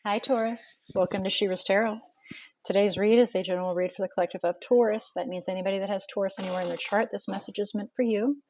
Hi, Taurus. Welcome to She-ruhz Tarot. Today's read is a general read for the collective of Taurus. That means anybody that has Taurus anywhere in their chart, this message is meant for you.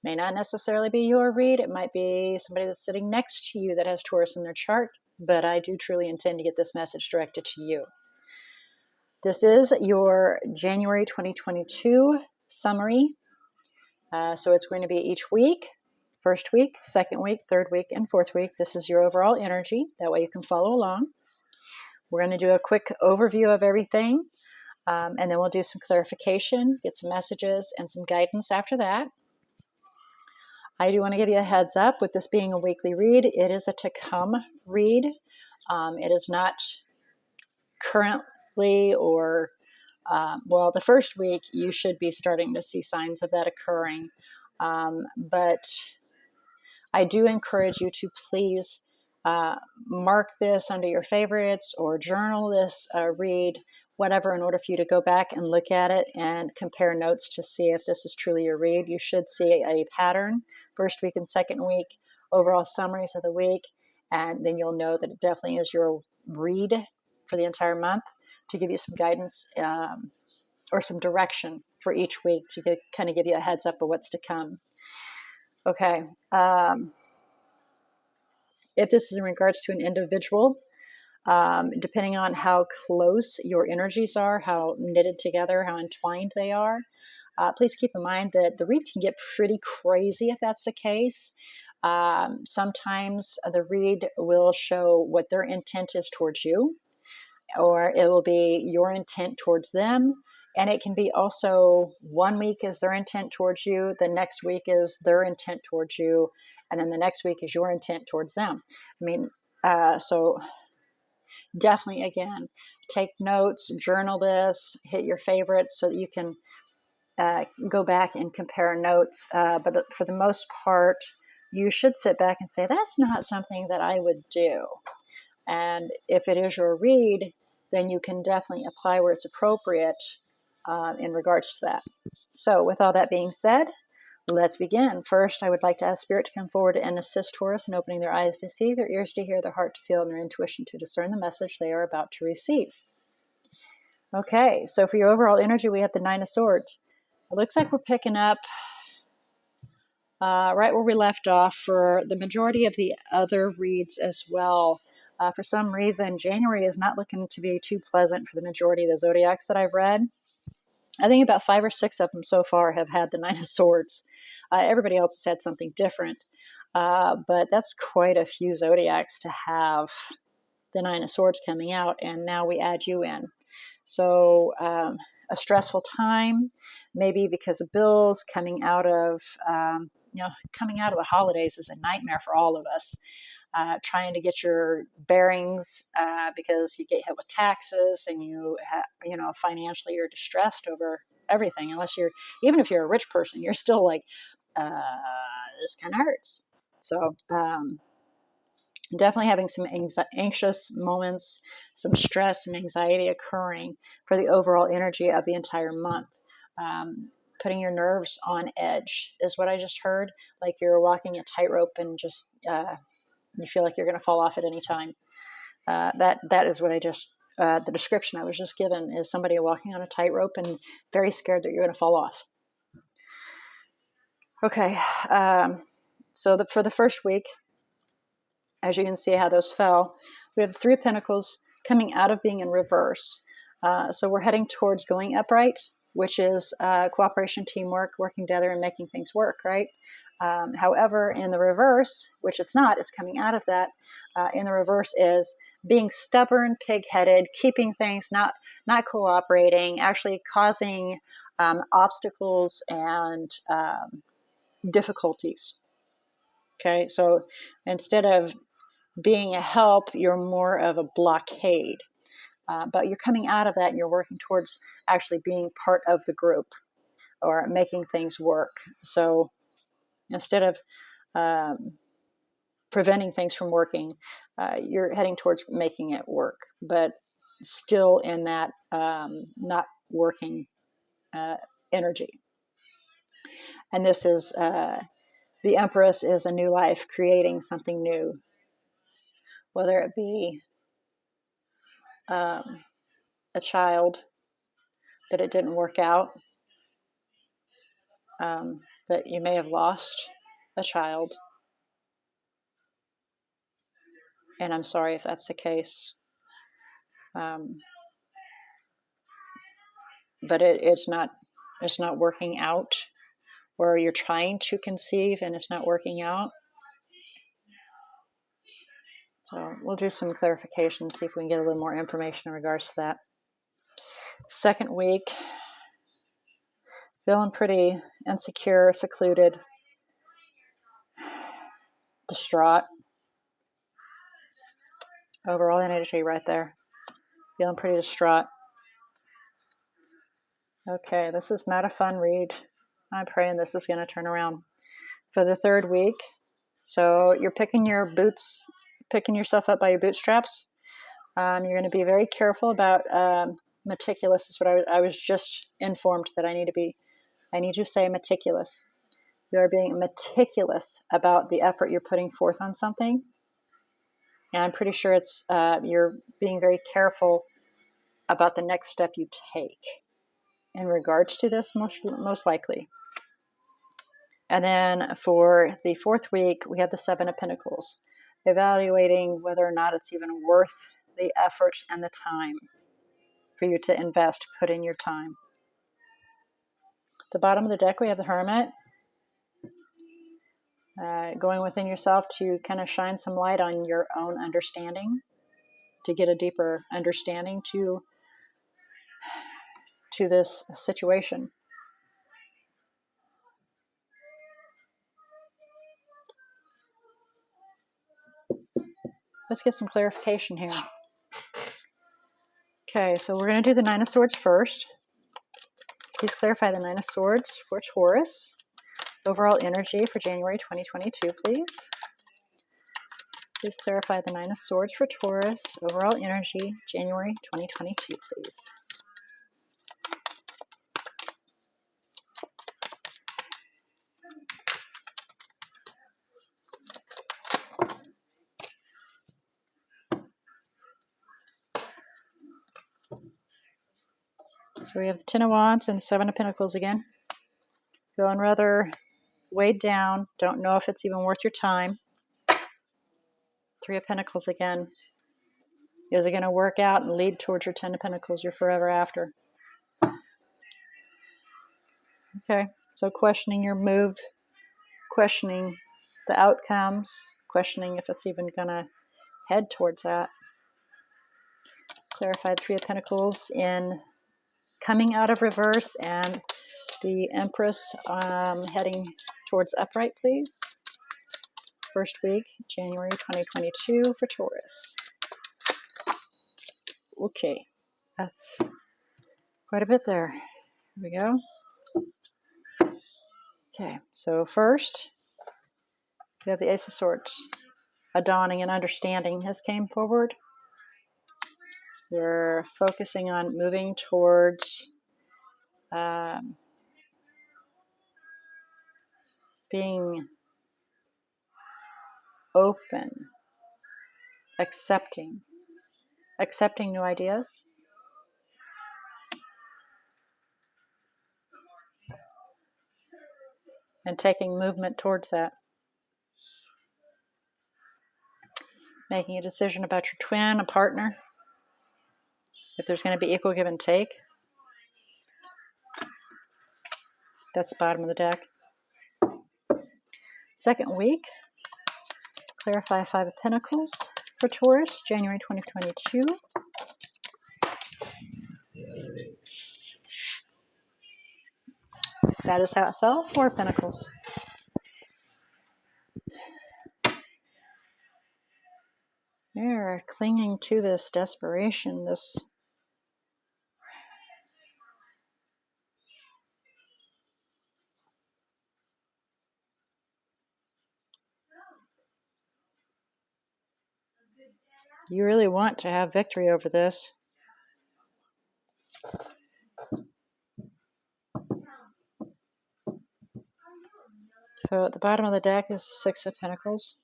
May not necessarily be your read. It might be somebody that's sitting next to you that has Taurus in their chart, but I do truly intend to get this message directed to you. This is your January 2022 summary. So it's going to be each week. First week, second week, third week, and fourth week. This is your overall energy. That way you can follow along. We're going to do a quick overview of everything, and then we'll do some clarification, get some messages, and some guidance after that. I do want to give you a heads up with this being a weekly read. It is a to come read. It is not currently or, the first week you should be starting to see signs of that occurring. But I do encourage you to please mark this under your favorites or journal this read, whatever, in order for you to go back and look at it and compare notes to see if this is truly your read. You should see a pattern, first week and second week, overall summaries of the week, and then you'll know that it definitely is your read for the entire month, to give you some guidance or some direction for each week to kind of give you a heads up of what's to come. Okay. If this is in regards to an individual, depending on how close your energies are, how knitted together, how entwined they are, please keep in mind that the read can get pretty crazy if that's the case. Sometimes the read will show what their intent is towards you, or it will be your intent towards them. And it can be also 1 week is their intent towards you, the next week is their intent towards you, and then the next week is your intent towards them. So definitely, again, take notes, journal this, hit your favorites so that you can go back and compare notes. But for the most part, you should sit back and say, that's not something that I would do. And if it is your read, then you can definitely apply where it's appropriate in regards to that. So with all that being said, let's begin. First, I would like to ask Spirit to come forward and assist Taurus in opening their eyes to see, their ears to hear, their heart to feel, and their intuition to discern the message they are about to receive. Okay, so for your overall energy, we have the Nine of Swords. It looks like we're picking up right where we left off for the majority of the other reads as well. For some reason, January is not looking to be too pleasant for the majority of the zodiacs that I've read. I think about 5 or 6 of them so far have had the Nine of Swords. Everybody else has had something different. But that's quite a few zodiacs to have the Nine of Swords coming out, and now we add you in. So a stressful time, maybe because of bills, coming out of the holidays is a nightmare for all of us. Trying to get your bearings because you get hit with taxes and financially you're distressed over everything. Even if you're a rich person, you're still like, this kind of hurts. So definitely having some anxious moments, some stress and anxiety occurring for the overall energy of the entire month. Putting your nerves on edge is what I just heard. Like you're walking a tightrope and just you feel like you're going to fall off at any time. That is what the description I was just given is somebody walking on a tightrope and very scared that you're going to fall off. Okay, so for the first week, as you can see how those fell, we have the Three of Pentacles coming out of being in reverse. So we're heading towards going upright, which is cooperation, teamwork, working together and making things work, right? However, in the reverse, which it's not, it's coming out of that. In the reverse is being stubborn, pig-headed, keeping things, not cooperating, actually causing obstacles and difficulties. Okay, so instead of being a help, you're more of a blockade. But you're coming out of that and you're working towards actually being part of the group or making things work. So instead of preventing things from working, you're heading towards making it work, but still in that not working energy. And this is the Empress is a new life, creating something new, whether it be a child, that it didn't work out, that you may have lost a child. And I'm sorry if that's the case. But it's not working out, or you're trying to conceive and it's not working out. So we'll do some clarification, see if we can get a little more information in regards to that. Second week, feeling pretty insecure, secluded, distraught. Overall energy right there. Feeling pretty distraught. Okay, this is not a fun read. I'm praying this is going to turn around. For the third week, so you're picking yourself up by your bootstraps. You're going to be very careful about meticulous. Is what I was just informed that I need to say meticulous. You are being meticulous about the effort you're putting forth on something. And I'm pretty sure it's you're being very careful about the next step you take in regards to this, most likely. And then for the fourth week, we have the Seven of Pentacles, evaluating whether or not it's even worth the effort and the time for you to invest, put in your time. At the bottom of the deck, we have the Hermit, going within yourself to kind of shine some light on your own understanding, to get a deeper understanding to this situation. Let's get some clarification here. Okay, so we're going to do the Nine of Swords first. Please clarify the Nine of Swords for Taurus. Overall energy for January 2022, please. Please clarify the Nine of Swords for Taurus. Overall energy, January 2022, please. So we have the Ten of Wands and Seven of Pentacles again. Feeling rather weighed down. Don't know if it's even worth your time. Three of Pentacles again. Is it going to work out and lead towards your Ten of Pentacles, your forever after? Okay, so questioning your move, questioning the outcomes, questioning if it's even going to head towards that. Clarified Three of Pentacles in coming out of reverse, and the Empress heading towards upright, please. First week, January 2022 for Taurus. Okay, that's quite a bit there. Here we go. Okay, so first, we have the Ace of Swords. A dawning and understanding has came forward. We're focusing on moving towards being open, accepting new ideas. And taking movement towards that. Making a decision about your twin, a partner. If there's going to be equal give and take. That's the bottom of the deck. Second week, clarify Five of Pentacles for Taurus, January 2022. That is how it fell. Four of Pentacles. You're clinging to this desperation, this you really want to have victory over this. So at the bottom of the deck is the Six of Pentacles.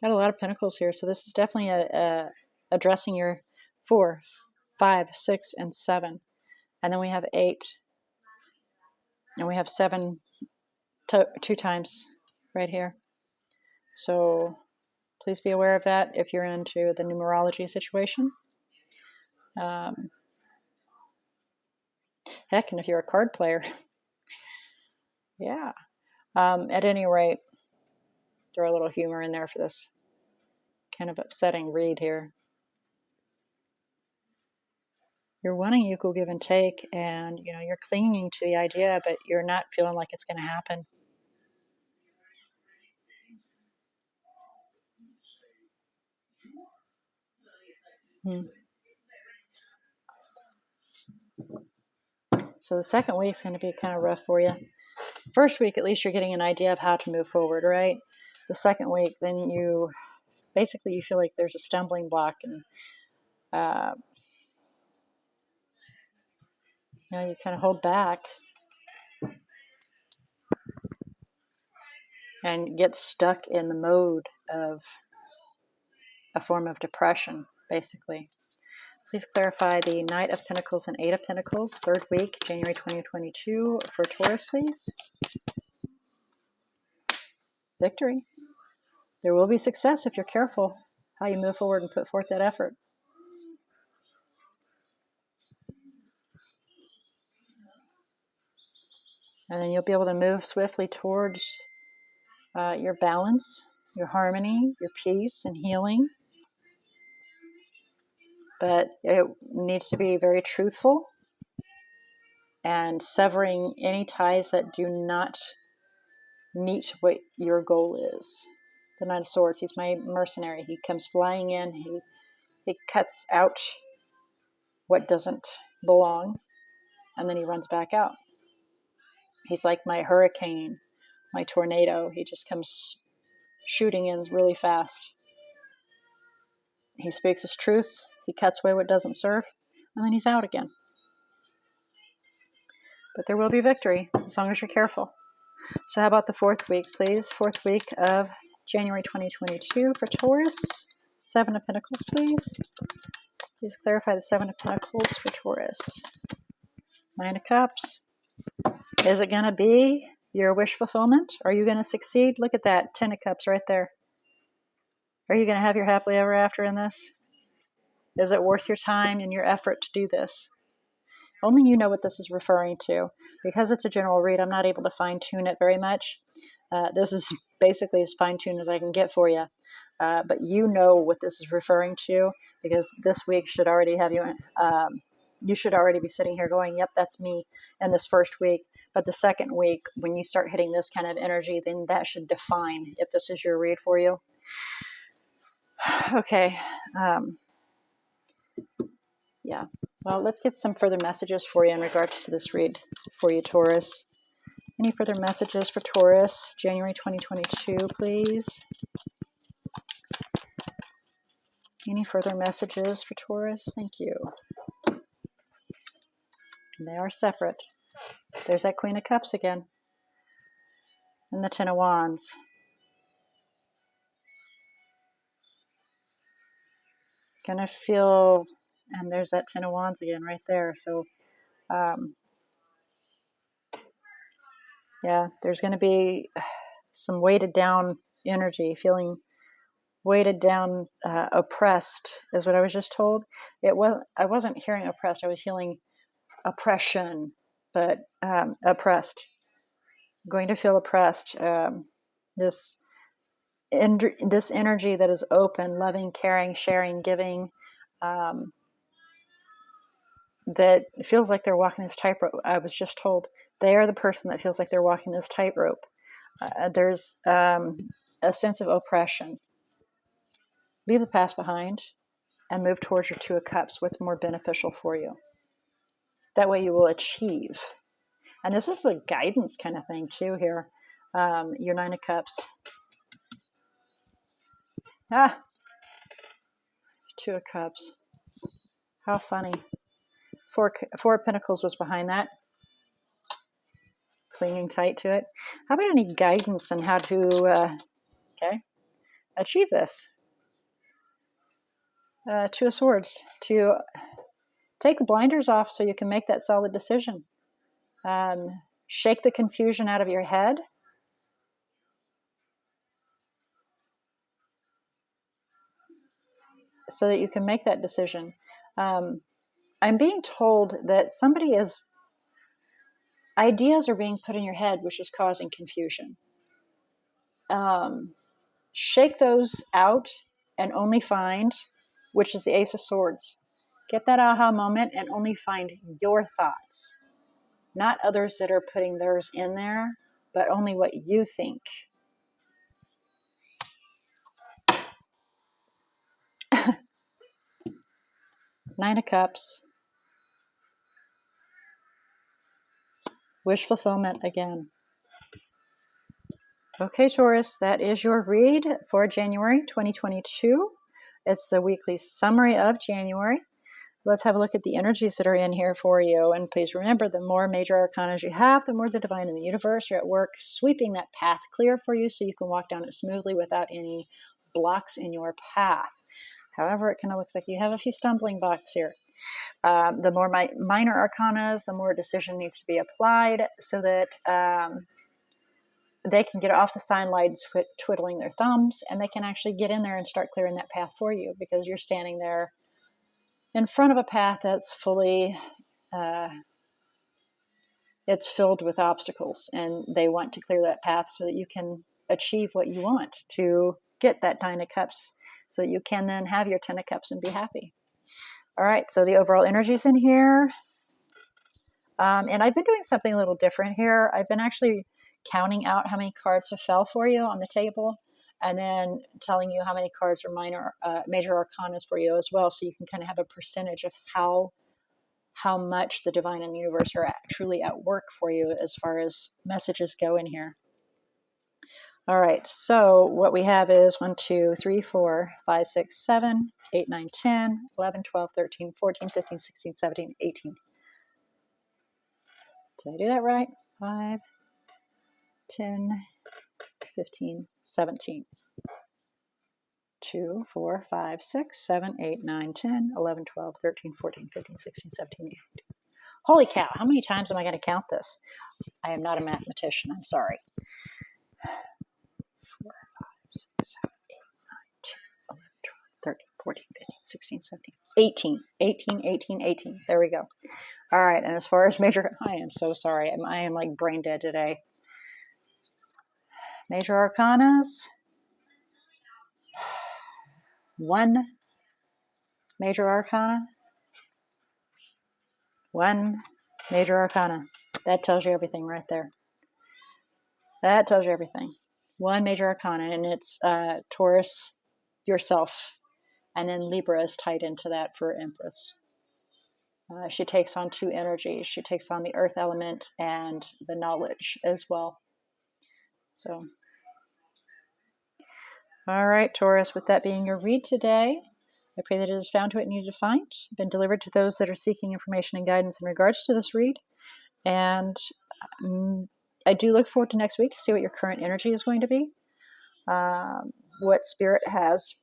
Got a lot of pentacles here, so this is definitely addressing your 4, 5, 6, and 7. And then we have 8. And we have 7 2 times right here. So please be aware of that if you're into the numerology situation. Heck, and if you're a card player. Yeah. At any rate, throw a little humor in there for this kind of upsetting read here. You're wanting equal give and take, and you're clinging to the idea, but you're not feeling like it's going to happen. So the second week's going to be kind of rough for you. First week, at least you're getting an idea of how to move forward, right? The second week, then you feel like there's a stumbling block, and you kind of hold back and get stuck in the mode of a form of depression, basically. Please clarify the Knight of Pentacles and 8 of Pentacles, third week, January 2022, for Taurus, please. Victory. There will be success if you're careful how you move forward and put forth that effort. And then you'll be able to move swiftly towards your balance, your harmony, your peace, and healing. But it needs to be very truthful and severing any ties that do not meet what your goal is. The Knight of Swords, he's my mercenary. He comes flying in. He cuts out what doesn't belong, and then he runs back out. He's like my hurricane, my tornado. He just comes shooting in really fast. He speaks his truth. He cuts away what doesn't serve, and then he's out again. But there will be victory as long as you're careful. So how about the fourth week, please? Fourth week of January 2022 for Taurus. 7 of Pentacles, please. Please clarify the 7 of Pentacles for Taurus. 9 of Cups. Is it going to be your wish fulfillment? Are you going to succeed? Look at that. 10 of Cups right there. Are you going to have your happily ever after in this? Is it worth your time and your effort to do this? Only you know what this is referring to. Because it's a general read, I'm not able to fine-tune it very much. This is basically as fine-tuned as I can get for you. But you know what this is referring to, because this week should already have you, you should already be sitting here going, yep, that's me in this first week. But the second week, when you start hitting this kind of energy, then that should define if this is your read for you. Okay. Yeah. Well, let's get some further messages for you in regards to this read for you, Taurus. Any further messages for Taurus, January 2022, please? Any further messages for Taurus? Thank you. And they are separate. There's that Queen of Cups again. And the 10 of Wands. Gonna feel, and there's that 10 of Wands again right there. So, yeah, there's going to be some weighted down energy, feeling weighted down, oppressed, is what I was just told. I wasn't hearing oppressed. I was hearing oppression, but oppressed. Going to feel oppressed. This energy that is open, loving, caring, sharing, giving. That feels like they're walking this tightrope. I was just told they are the person that feels like they're walking this tightrope. There's a sense of oppression. Leave the past behind and move towards your 2 of Cups, what's more beneficial for you. That way you will achieve. And this is a guidance kind of thing too here. Your 9 of Cups. 2 of Cups. How funny. 4 of Pentacles was behind that. Clinging tight to it. How about any guidance on how to achieve this? Two of Swords, to take the blinders off so you can make that solid decision. Shake the confusion out of your head. So that you can make that decision. I'm being told that ideas are being put in your head, which is causing confusion. Shake those out and only find, which is the Ace of Swords. Get that aha moment and only find your thoughts, not others that are putting theirs in there, but only what you think. Nine of Cups. Wish fulfillment again. Okay, Taurus, that is your read for January 2022. It's the weekly summary of January. Let's have a look at the energies that are in here for you. And please remember, the more major arcanas you have, the more the divine in the universe are at work sweeping that path clear for you so you can walk down it smoothly without any blocks in your path. However, it kind of looks like you have a few stumbling blocks here. The more minor arcanas, the more decision needs to be applied so that they can get off the sidelines twiddling their thumbs, and they can actually get in there and start clearing that path for you, because you're standing there in front of a path that's fully, it's filled with obstacles, and they want to clear that path so that you can achieve what you want, to get that Nine of Cups, so that you can then have your Ten of Cups and be happy. All right, so the overall energies in here. And I've been doing something a little different here. I've been actually counting out how many cards have fell for you on the table, and then telling you how many cards are major arcanas for you as well, so you can kind of have a percentage of how much the divine and the universe are truly at work for you as far as messages go in here. All right, so what we have is 1, 2, 3, 4, 5, 6, 7, 8, 9, 10, 11, 12, 13, 14, 15, 16, 17, 18. Did I do that right? 5, 10, 15, 17. 2, 4, 5, 6, 7, 8, 9, 10, 11, 12, 13, 14, 15, 16, 17, 18. Holy cow, how many times am I going to count this? I am not a mathematician, I'm sorry. 4, 5, 6, 7, 8, 9, 10, 11, 12, 13, 14, 15, 16, 17, 18. 18, 18, 18. There we go. All right, and as far as major, I am so sorry. I am like brain dead today. Major arcanas. 1 major arcana. 1 major arcana. That tells you everything right there. That tells you everything. 1 major arcana, and it's Taurus, yourself, and then Libra is tied into that for Empress. She takes on 2 energies. She takes on the earth element and the knowledge as well. So, all right, Taurus, with that being your read today, I pray that it has found what it needed to find, been delivered to those that are seeking information and guidance in regards to this read. And I do look forward to next week to see what your current energy is going to be, what Spirit has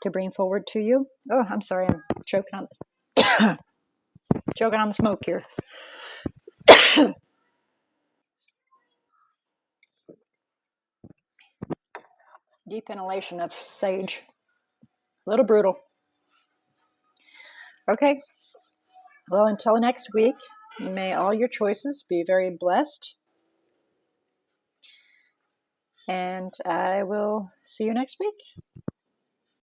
to bring forward to you. Oh, I'm sorry, I'm choking on the smoke here. Deep inhalation of sage. A little brutal. Okay. Well, until next week, may all your choices be very blessed. And I will see you next week.